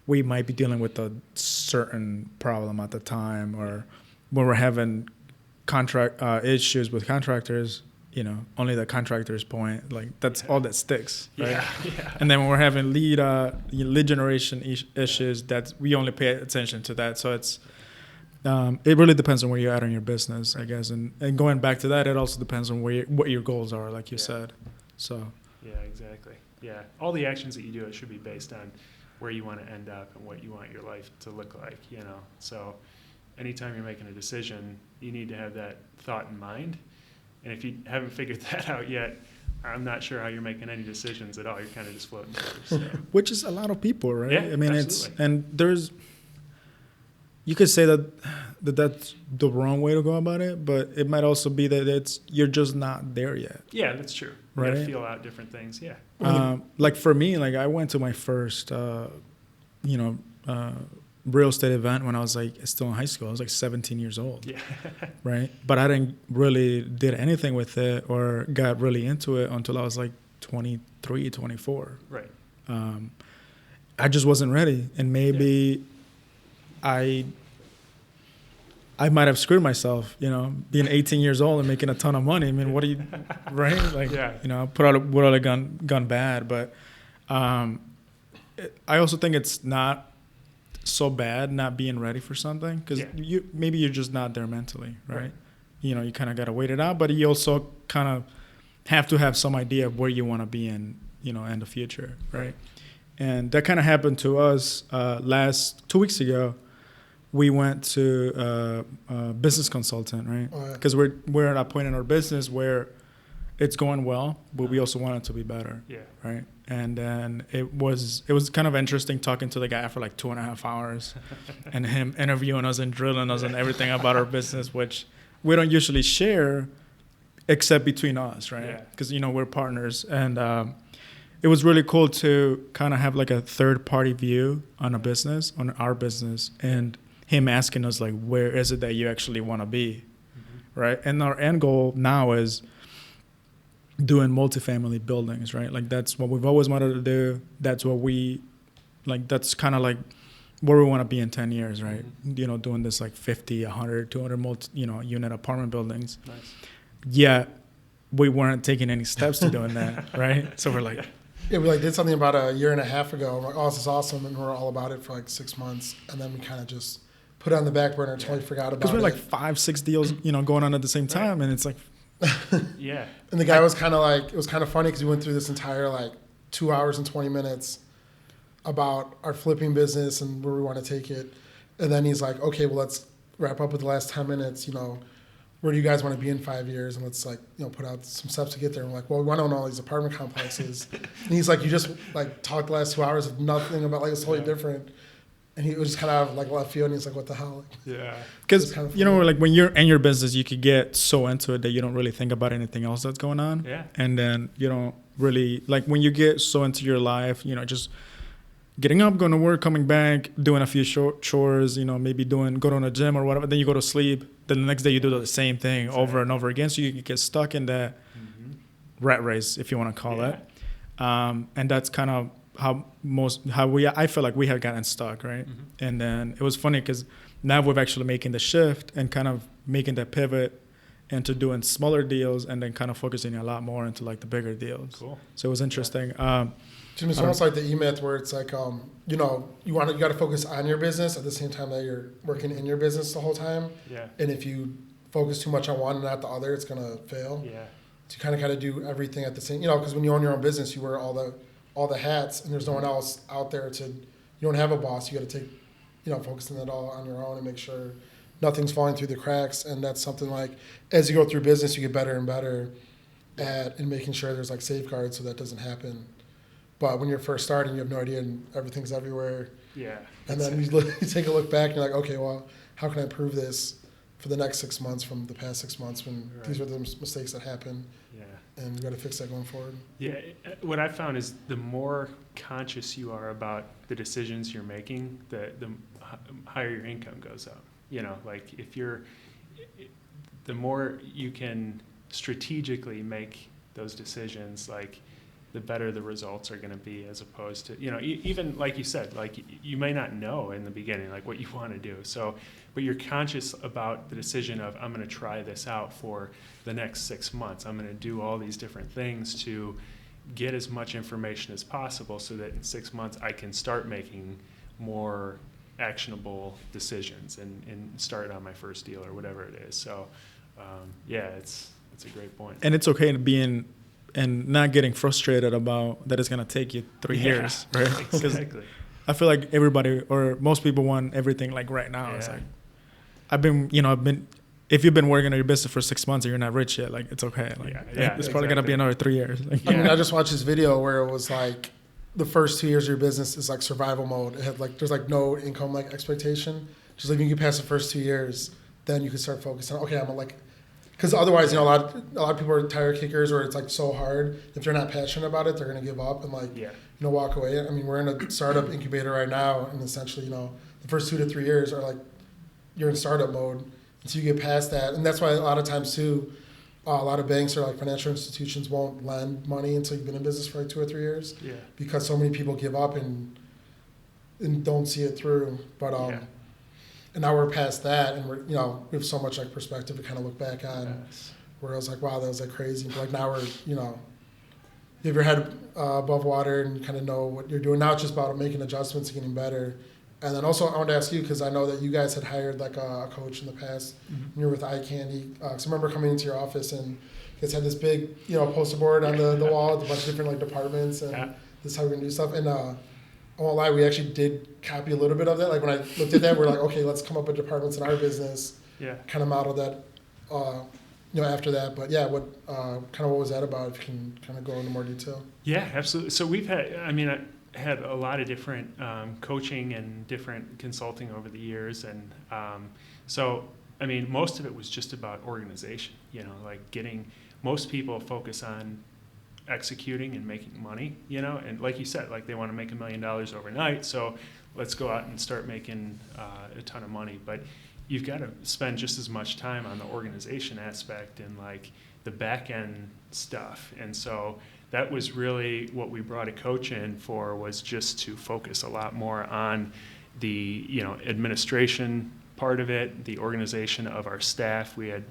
we might be dealing with a certain problem at the time, or when we're having contract issues with contractors, only the contractor's point, like that's all that sticks, right? Yeah. And then when we're having lead generation issues, that we only pay attention to that. So it's it really depends on where you're at in your business, I guess. And going back to that, it also depends on what your goals are, like you said. So. Yeah, exactly. Yeah, all the actions that you do, it should be based on where you want to end up and what you want your life to look like. So anytime you're making a decision, you need to have that thought in mind. And if you haven't figured that out yet, I'm not sure how you're making any decisions at all. You're kind of just floating through. So. Which is a lot of people, right? Yeah, I mean, absolutely. You could say that's the wrong way to go about it, but it might also be that you're just not there yet. Yeah, that's true. You right? gotta feel out different things. Yeah. Like for me, like I went to my first, real estate event when I was still in high school. I was 17 years old. Yeah. Right. But I didn't really did anything with it or got really into it until I was 23, 24. Right. I just wasn't ready. And maybe I might have screwed myself, being 18 years old and making a ton of money. I mean, what do you, right? Would have gone bad. But I also think it's not so bad not being ready for something, because maybe you're just not there mentally, right? You kind of got to wait it out, but you also kind of have to have some idea of where you want to be in the future, right? And that kind of happened to us 2 weeks ago. We went to a business consultant, right? Because we're at a point in our business where it's going well, but we also want it to be better, right? And then it was kind of interesting talking to the guy for 2.5 hours and him interviewing us and drilling us on everything about our business, which we don't usually share except between us, right? Because, we're partners. And it was really cool to kind of have a third-party view on our business, and him asking us, where is it that you actually want to be, right? And our end goal now is doing multifamily buildings, right? That's what we've always wanted to do. That's what that's kind of where we want to be in 10 years, right? Doing this 50, 100, 200 unit apartment buildings. Nice. Yeah, we weren't taking any steps to doing that, right? So we're yeah, we did something about a year and a half ago. We're this is awesome, and we're all about it for 6 months, and then we kind of just put it on the back burner, totally forgot about it. Because we're 5, 6 deals, going on at the same time, and it's yeah. And the guy was kind of it was kind of funny because we went through this entire 2 hours and 20 minutes about our flipping business and where we want to take it. And then he's like, okay, well, let's wrap up with the last 10 minutes. Where do you guys want to be in 5 years? And let's put out some steps to get there. And we're well, we want to own all these apartment complexes. And he's you just talked the last 2 hours of nothing about it's totally different. And he was just kind of left field, and he's what the hell? Yeah. Because, kind of when you're in your business, you could get so into it that you don't really think about anything else that's going on. Yeah. And then you don't really, when you get so into your life, just getting up, going to work, coming back, doing a few chores, maybe go to a gym or whatever, then you go to sleep. Then the next day you do the same thing over and over again. So you get stuck in that rat race, if you want to call it. And that's kind of I feel like we had gotten stuck, right? And then it was funny because now we're actually making the shift and kind of making that pivot into doing smaller deals and then kind of focusing a lot more into like the bigger deals. Cool. So it was interesting. Jim, it's almost like the E-Myth where it's like, you got to focus on your business at the same time that you're working in your business the whole time. Yeah. And if you focus too much on one and not the other, it's going to fail. Yeah. To kind of do everything at the same, because when you own your own business, you wear all the hats, and there's no one else out there you don't have a boss. You got to take, focusing it all on your own and make sure nothing's falling through the cracks. And that's something like, as you go through business, you get better and better at in making sure there's like safeguards so that doesn't happen. But when you're first starting, you have no idea and everything's everywhere. Yeah. And then you take a look back and you're like, okay, well, how can I improve this for the next 6 months from the past 6 months when these are the mistakes that happen? Yeah. And we've got to fix that going forward. Yeah. What I found is the more conscious you are about the decisions you're making, the higher your income goes up. Like the more you can strategically make those decisions, like the better the results are going to be, as opposed to, even like you said, like you may not know in the beginning, like what you want to do. So, but you're conscious about the decision of, I'm going to try this out for the next 6 months. I'm going to do all these different things to get as much information as possible so that in 6 months I can start making more actionable decisions and start on my first deal or whatever it is. So, it's a great point. And it's okay to be and not getting frustrated about that it's going to take you 3 years, right? Exactly. I feel like everybody or most people want everything like right now. Yeah. It's like, if you've been working on your business for 6 months and you're not rich yet, like it's okay. Like, it's probably going to be another 3 years. Like, I just watched this video where it was like the first 2 years of your business is like survival mode. It had like, there's like no income like expectation. Just like you can pass the first 2 years, then you can start focusing on, okay, I'm like, because otherwise, a lot of people are tire kickers, or it's like so hard. If they're not passionate about it, they're going to give up and walk away. I mean, we're in a startup incubator right now, and essentially, the first 2 to 3 years are like you're in startup mode until you get past that. And that's why a lot of times too, a lot of banks or like financial institutions won't lend money until you've been in business for like 2 or 3 years. Yeah. Because so many people give up and don't see it through. But and now we're past that, and we have so much like perspective to kind of look back on. Yes. Where I was like, wow, that was like crazy. But like now we're, you have your head above water and you kind of know what you're doing. Now it's just about making adjustments and getting better. And then also I wanted to ask you, because I know that you guys had hired like a coach in the past. When you were with Eye Candy. Because I remember coming into your office and you guys had this big, poster board on the wall with a bunch of different like departments and this is how we're going to do stuff. And I won't lie, we actually did copy a little bit of that. Like when I looked at that, we're like, okay, let's come up with departments in our business. Yeah. Kind of model that, after that. But yeah, what was that about? If you can kind of go into more detail. Yeah, absolutely. So we've had, I had a lot of different coaching and different consulting over the years. And most of it was just about organization, like most people focus on executing and making money, and like you said, like they want to make $1 million overnight, so let's go out and start making a ton of money. But you've got to spend just as much time on the organization aspect and like the back end stuff. And so that was really what we brought a coach in for, was just to focus a lot more on the administration part of it, the organization of our staff. We had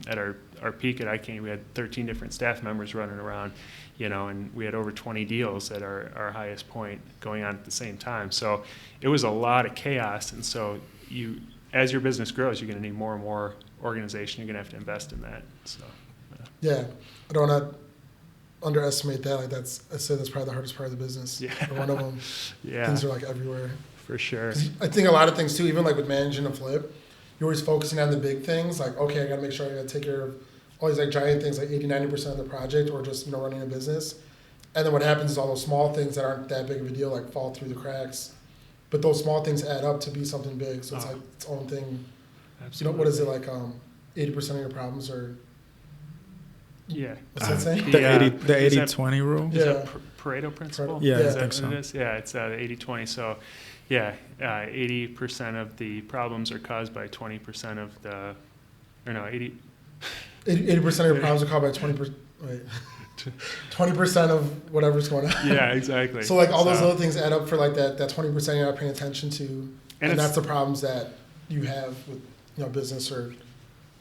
at our peak at ICANN, we had 13 different staff members running around, and we had over 20 deals at our highest point going on at the same time. So it was a lot of chaos. And so as your business grows, you're going to need more and more organization. You're going to have to invest in that. So yeah, I don't want to underestimate that. Like I'd say that's probably the hardest part of the business. Yeah, or one of them. Yeah, things are like everywhere. For sure. I think a lot of things too, even like with managing a flip, you're always focusing on the big things. Like, okay, I got to make sure I got to take care of all these like giant things, like 80-90% of the project, or just running a business. And then what happens is all those small things that aren't that big of a deal like fall through the cracks. But those small things add up to be something big. So it's like its own thing. Absolutely. What is it like? 80% of your problems are. Yeah. What's that saying? The 80-20 rule. Is that Pareto principle? Yeah, is I that think what it is? Yeah, it's 80-20. So. Yeah, 80% of the problems are caused by 20% of the, 80% of your problems are caused by 20%. Wait. 20% of whatever's going on. Yeah, exactly. So like all those little things add up for like that 20% you're not paying attention to, and that's the problems that you have with business or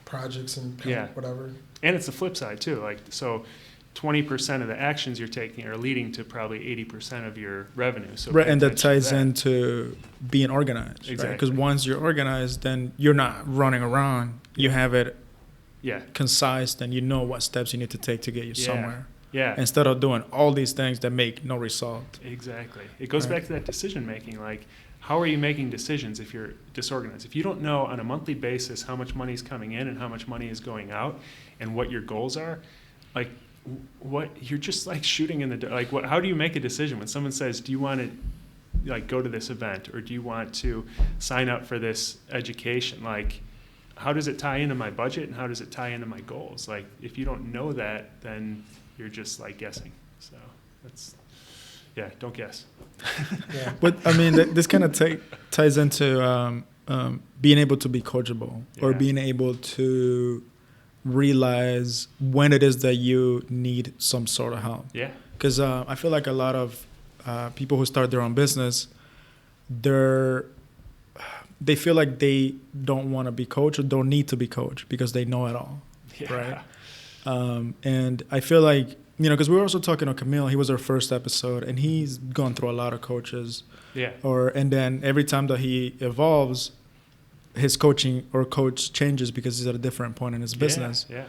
projects and whatever. And it's the flip side too. Like so, 20% of the actions you're taking are leading to probably 80% of your revenue. So right, and that ties into being organized. Exactly. Right? Because once you're organized, then you're not running around. You have it concise, and you know what steps you need to take to get you somewhere. Yeah. Instead of doing all these things that make no result. Exactly. It goes back to that decision making. Like, how are you making decisions if you're disorganized? If you don't know on a monthly basis how much money is coming in and how much money is going out and what your goals are, like, what you're just like shooting in the dark. Like, how do you make a decision when someone says, do you want to like go to this event, or do you want to sign up for this education? Like, how does it tie into my budget and how does it tie into my goals? Like, if you don't know that, then you're just like guessing. So that's, don't guess. But I mean, this kind of ties into being able to be coachable or being able to realize when it is that you need some sort of help. Yeah. Because I feel like a lot of people who start their own business, they feel like they don't want to be coached or don't need to be coached because they know it all, right? And I feel like, because we were also talking to Camille. He was our first episode, and he's gone through a lot of coaches. Yeah. And then every time that he evolves, his coaching or coach changes because he's at a different point in his business. Yeah.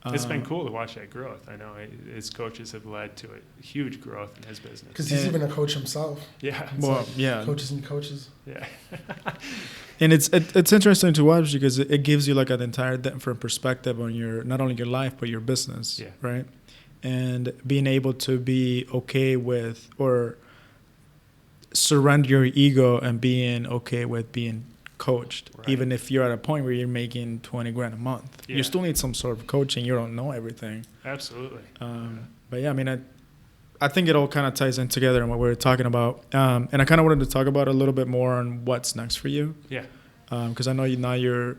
It's been cool to watch that growth. I know his coaches have led to a huge growth in his business. Because he's even a coach himself. Yeah. Coaches and coaches. Yeah. And it's interesting to watch because it gives you like an entire different perspective on not only your life, but your business. Yeah. Right. And being able to be okay with or surrender your ego and being okay with being coached, even if you're at a point where you're making $20,000 a month. You still need some sort of coaching. You don't know everything. Absolutely. But yeah, I mean, I think it all kind of ties in together in what we were talking about. And I kind of wanted to talk about a little bit more on what's next for you. Yeah. Because I know now you're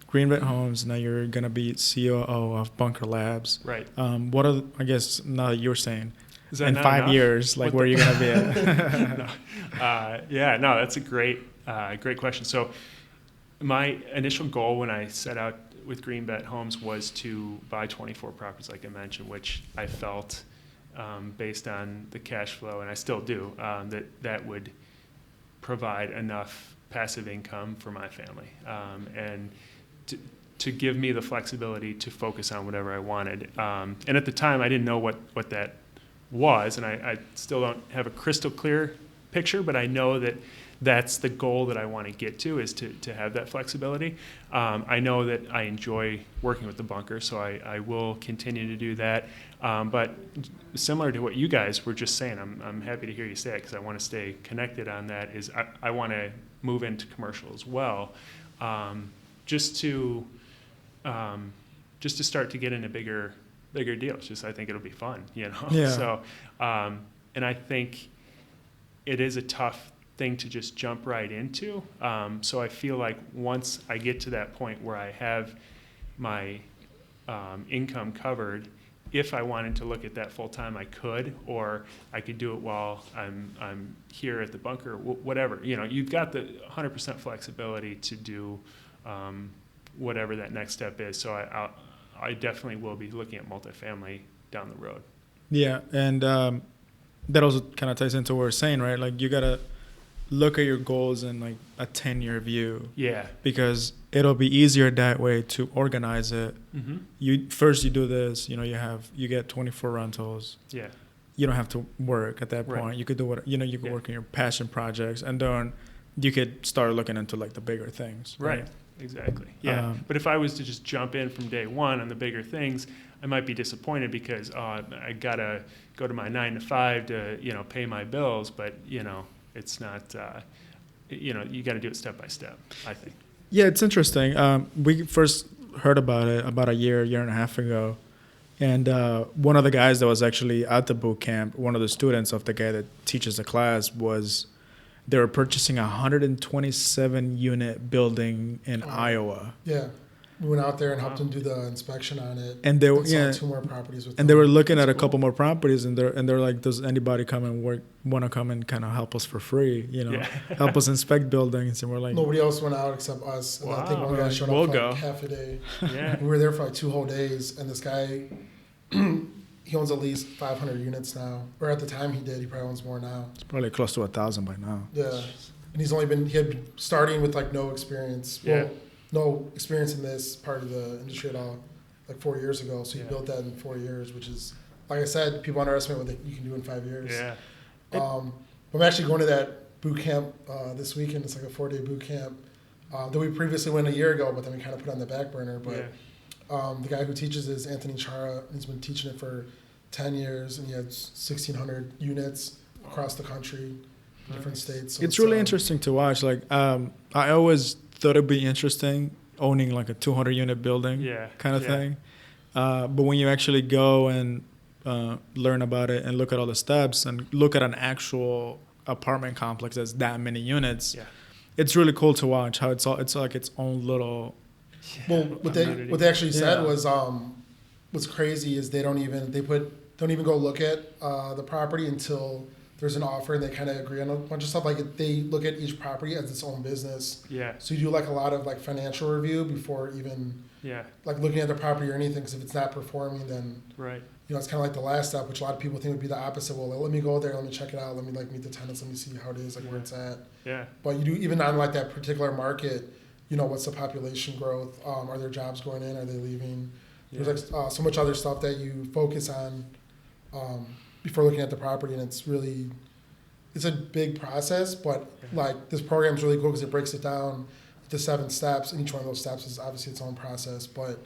Greenbet Homes. Now you're going to be COO of Bunker Labs. Right. What are, I guess, now that you're saying, in 5 years, like where are you going to be at? No, that's a great question. So my initial goal when I set out with Greenbet Homes was to buy 24 properties, like I mentioned, which I felt based on the cash flow, and I still do, that would provide enough passive income for my family and to give me the flexibility to focus on whatever I wanted. And at the time, I didn't know what that was, and I still don't have a crystal clear picture, but I know that that's the goal that I want to get to, is to have that flexibility. I know that I enjoy working with the bunker, so I will continue to do that. But similar to what you guys were just saying, I'm happy to hear you say it because I want to stay connected on that, is I want to move into commercial as well, just to start to get into bigger deals. Just I think it'll be fun, Yeah. So, and I think it is a tough thing to just jump right into. So I feel like once I get to that point where I have my income covered, if I wanted to look at that full time, I could, or I could do it while I'm here at the bunker, whatever. You've got the 100% flexibility to do whatever that next step is. So I definitely will be looking at multifamily down the road. Yeah, and that also kind of ties into what we're saying, right? Like you gotta look at your goals in like a 10-year view. Yeah. Because it'll be easier that way to organize it. Mm-hmm. You do this, you get 24 rentals. Yeah. You don't have to work at that point. Right. You could do what, you could work on your passion projects, and then you could start looking into like the bigger things. Right. Exactly. Yeah. But if I was to just jump in from day one on the bigger things, I might be disappointed because I gotta go to my 9 to 5 to, pay my bills, but it's not, you got to do it step by step, I think. Yeah, it's interesting. We first heard about it about a year and a half ago. And one of the guys that was actually at the boot camp, one of the students of the guy that teaches the class, they were purchasing a 127 unit building in Iowa. Yeah. we went out there and helped them do the inspection on it. And they were saw 2 more properties with them. and they were looking at a couple more properties, and they're like, does anybody want to come and kind of help us for free? Help us inspect buildings, and we're like, nobody else went out except us. And I think one guy showed up for like half a day. Yeah. We were there for like 2 whole days, and this guy, he owns at least 500 units now, or at the time he did. He probably owns more now. it's probably close to 1,000 by now. Yeah, and he had been starting with like no experience. Yeah. No experience in this part of the industry at all, like 4 years ago. So he built that in 4 years, which is, like I said, people underestimate what you can do in 5 years. Yeah. I'm actually going to that boot camp this weekend. It's like a 4-day boot camp that we previously went a year ago, but then we kind of put on the back burner. But the guy who teaches is Anthony Chara. He's been teaching it for 10 years, and he has 1,600 units across the country, different states. So it's really interesting to watch. Like, I always thought it'd be interesting owning like a 200 unit building kind of thing. But when you actually go and learn about it and look at all the steps and look at an actual apartment complex that's that many units, it's really cool to watch how it's like its own little. Well, what they actually said was what's crazy is they don't even go look at the property until there's an offer, and they kind of agree on a bunch of stuff. Like they look at each property as its own business. Yeah. So you do like a lot of like financial review before even like looking at the property or anything. Because if it's not performing, then it's kind of like the last step, which a lot of people think would be the opposite. Well, let me go there, let me check it out, let me like meet the tenants, let me see how it is, like where it's at. Yeah. But you do even on like that particular market, what's the population growth? Are there jobs going in? Are they leaving? There's like so much other stuff that you focus on before looking at the property, and it's a big process, but like this program is really cool because it breaks it down to 7 steps, and each one of those steps is obviously its own process, but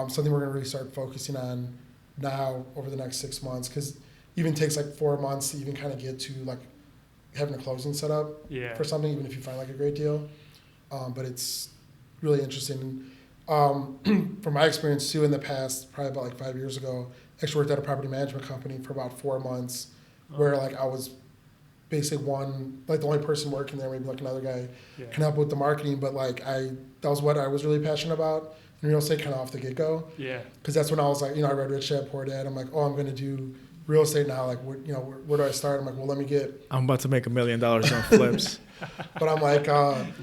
something we're going to really start focusing on now over the next 6 months, because it even takes like 4 months to even kind of get to like having a closing set up for something, even if you find like a great deal. But it's really interesting. From my experience too, in the past, probably about like 5 years ago, I actually worked at a property management company for about 4 months, where like I was basically the only person working there, maybe like another guy can help with the marketing, but like that was what I was really passionate about in real estate, kind of off the get-go. Yeah. Because that's when I was like, I read Rich Dad Poor Dad. I'm like, I'm going to do real estate now. Like, where do I start? I'm like, well, I'm about to make $1 million on flips. But I'm like,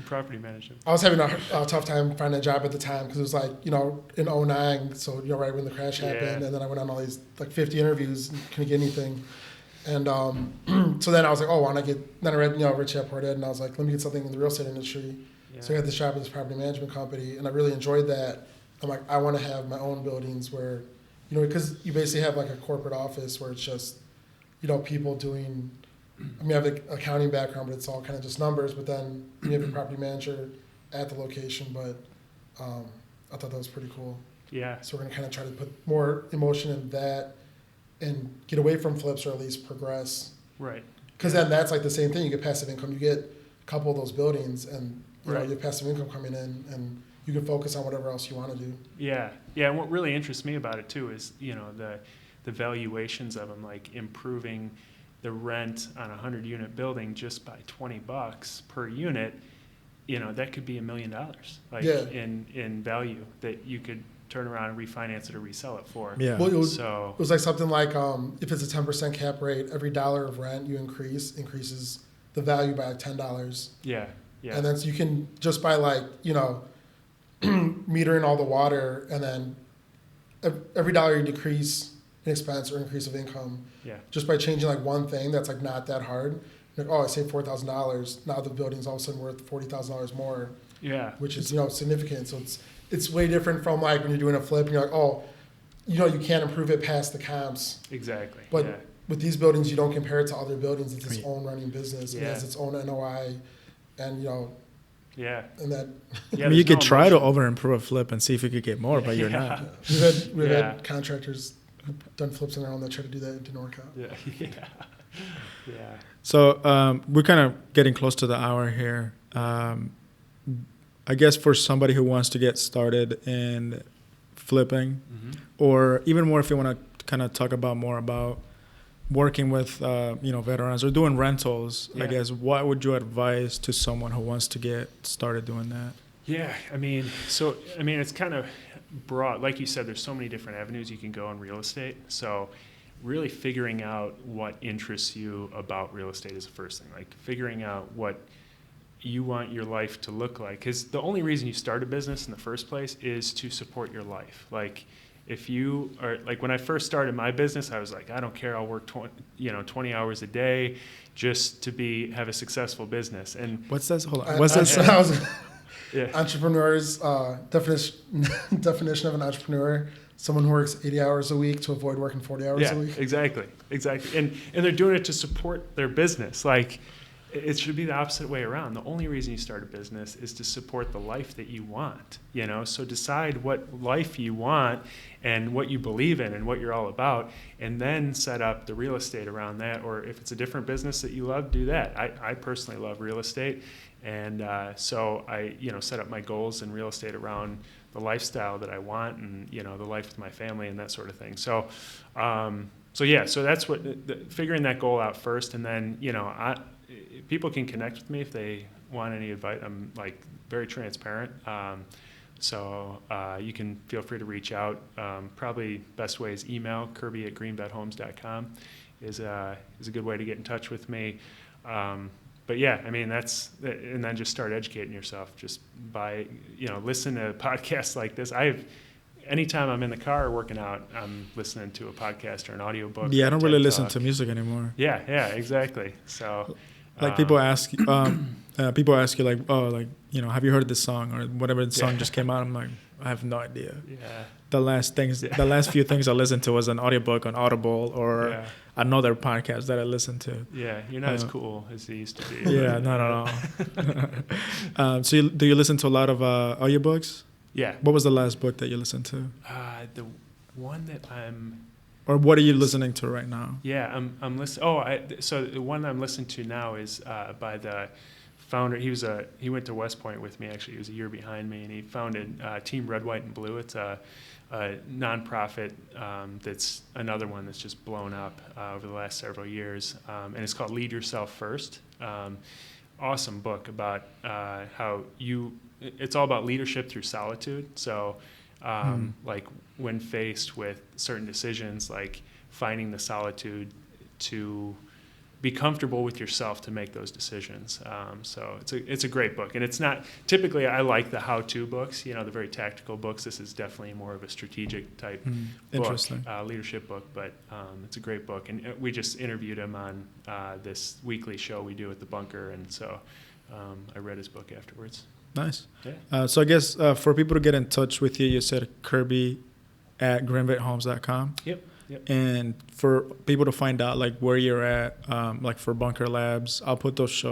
property management. I was having a tough time finding a job at the time because it was like, in 2009, so right when the crash happened, and then I went on all these like 50 interviews and couldn't get anything. And so then I was like, then I read, Rich Dad Poor Dad, and I was like, let me get something in the real estate industry. Yeah. So I got this job at this property management company, and I really enjoyed that. I'm like, I want to have my own buildings where, because you basically have like a corporate office where it's just, people doing, I have an accounting background, but it's all kind of just numbers, but then you have a property manager at the location, but I thought that was pretty cool. Yeah. So we're going to kind of try to put more emotion in that and get away from flips, or at least progress. Right. Because then that's like the same thing. You get passive income. You get a couple of those buildings, and you get passive income coming in, and you can focus on whatever else you want to do. Yeah. Yeah. And what really interests me about it too is, the valuations of them, like improving the rent on a 100-unit building just by $20 per unit. That could be $1 million, like in value that you could turn around and refinance it or resell it for. Yeah. Well, it was like something like if it's a 10% cap rate, every dollar of rent you increases the value by like $10. Yeah. Yeah. And then so you can just by like metering all the water, and then every dollar you decrease in expense or increase of income, just by changing like one thing that's like not that hard. Like, I saved $4,000. Now the building's all of a sudden worth $40,000 more. Yeah. Which is significant. So it's way different from like when you're doing a flip and you're like, you can't improve it past the comps. Exactly. But with these buildings, you don't compare it to other buildings. It's its own running business. It has its own NOI, and yeah. And that. Yeah, you could try to over improve a flip and see if you could get more, but you're not. We've had contractors who've done flips on their own that try to do that. It didn't work out. Yeah. Yeah. Yeah. So we're kind of getting close to the hour here. I guess for somebody who wants to get started in flipping, or even more if you want to kind of talk about more about working with veterans or doing rentals, I guess, what would you advise to someone who wants to get started doing that? Yeah, it's kind of broad. Like you said, there's so many different avenues you can go in real estate. So really figuring out what interests you about real estate is the first thing. Like figuring out what you want your life to look like. Because the only reason you start a business in the first place is to support your life. Like if you are, like when I first started my business, I was like, I don't care, I'll work 20 hours a day just to have a successful business. And what's that? Hold on. What's that? Yeah. Entrepreneurs, definition of an entrepreneur, someone who works 80 hours a week to avoid working 40 hours a week. Exactly. And they're doing it to support their business. Like it should be the opposite way around. The only reason you start a business is to support the life that you want, so decide what life you want and what you believe in and what you're all about, and then set up the real estate around that. Or if it's a different business that you love, do that. I personally love real estate. And so I, set up my goals in real estate around the lifestyle that I want and, the life with my family and that sort of thing. So, so that's what, figuring that goal out first. And then, people can connect with me if they want any advice. I'm like very transparent. So you can feel free to reach out. Probably best way is email, Kirby@greenbethomes.com is a good way to get in touch with me. But yeah, and then just start educating yourself just by, listen to podcasts like this. Anytime I'm in the car working out, I'm listening to a podcast or an audiobook. Yeah, I don't really listen to music anymore. Yeah, exactly. So people ask you like, oh, like, have you heard this song or whatever the song just came out? I'm like, I have no idea. Yeah. The last few things I listened to was an audiobook on Audible or another podcast that I listened to. Yeah, you're not as cool as you used to be. Yeah, not at all. So do you listen to a lot of audiobooks? Yeah. What was the last book that you listened to? The one that Or what are you listening to right now? Yeah, I'm listening. So the one I'm listening to now is by the founder. He went to West Point with me. Actually, he was a year behind me, and he founded Team Red, White, and Blue. It's a nonprofit that's another one that's just blown up over the last several years, and it's called Lead Yourself First. Awesome book about it's all about leadership through solitude. So like when faced with certain decisions, like finding the solitude to be comfortable with yourself to make those decisions. So it's a great book, and it's not typically I like the how-to books, the very tactical books. This is definitely more of a strategic type book, leadership book, but it's a great book. And we just interviewed him on this weekly show we do at the Bunker, and so I read his book afterwards. Nice. Yeah. So I guess for people to get in touch with you, you said Kirby@greenbethomes.com. Yep. And for people to find out like where you're at, like for Bunker Labs, I'll put those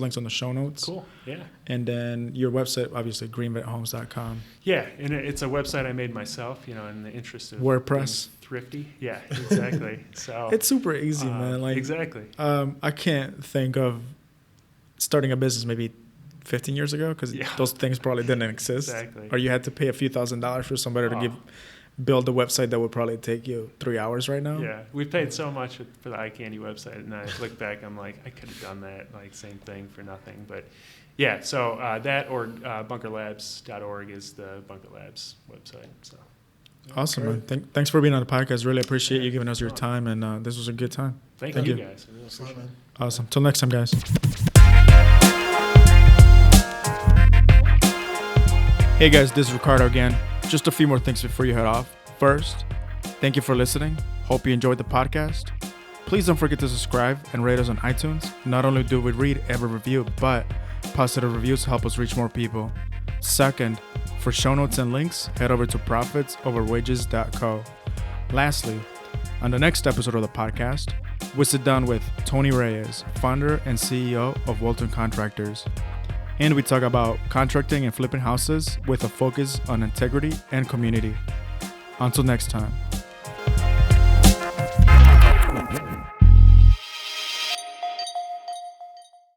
links on the show notes. Cool. Yeah. And then your website, obviously, greenbethomes.com. Yeah, and it's a website I made myself, in the interest of WordPress. being thrifty. Yeah, exactly. So it's super easy, man. Like exactly. I can't think of starting a business maybe 15 years ago because those things probably didn't exist. Exactly. Or you had to pay a few $1,000s for somebody to build a website that would probably take you 3 hours right now. Yeah, we paid so much for the iCandy website, and I look back, I'm like, I could have done that, like same thing for nothing. But yeah, so that or bunkerlabs.org is the Bunker Labs website. So awesome, man. Thanks for being on the podcast. Really appreciate you giving us your time, and this was a good time. Thank you guys. I really appreciate it. Awesome. Till next time, guys. Hey guys, this is Ricardo again. Just a few more things before you head off. First, thank you for listening. Hope you enjoyed the podcast. Please don't forget to subscribe and rate us on iTunes. Not only do we read every review, but positive reviews help us reach more people. Second, for show notes and links, head over to profitsoverwages.co. Lastly, on the next episode of the podcast, we sit down with Tony Reyes, founder and CEO of Walton Contractors. And we talk about contracting and flipping houses with a focus on integrity and community. Until next time.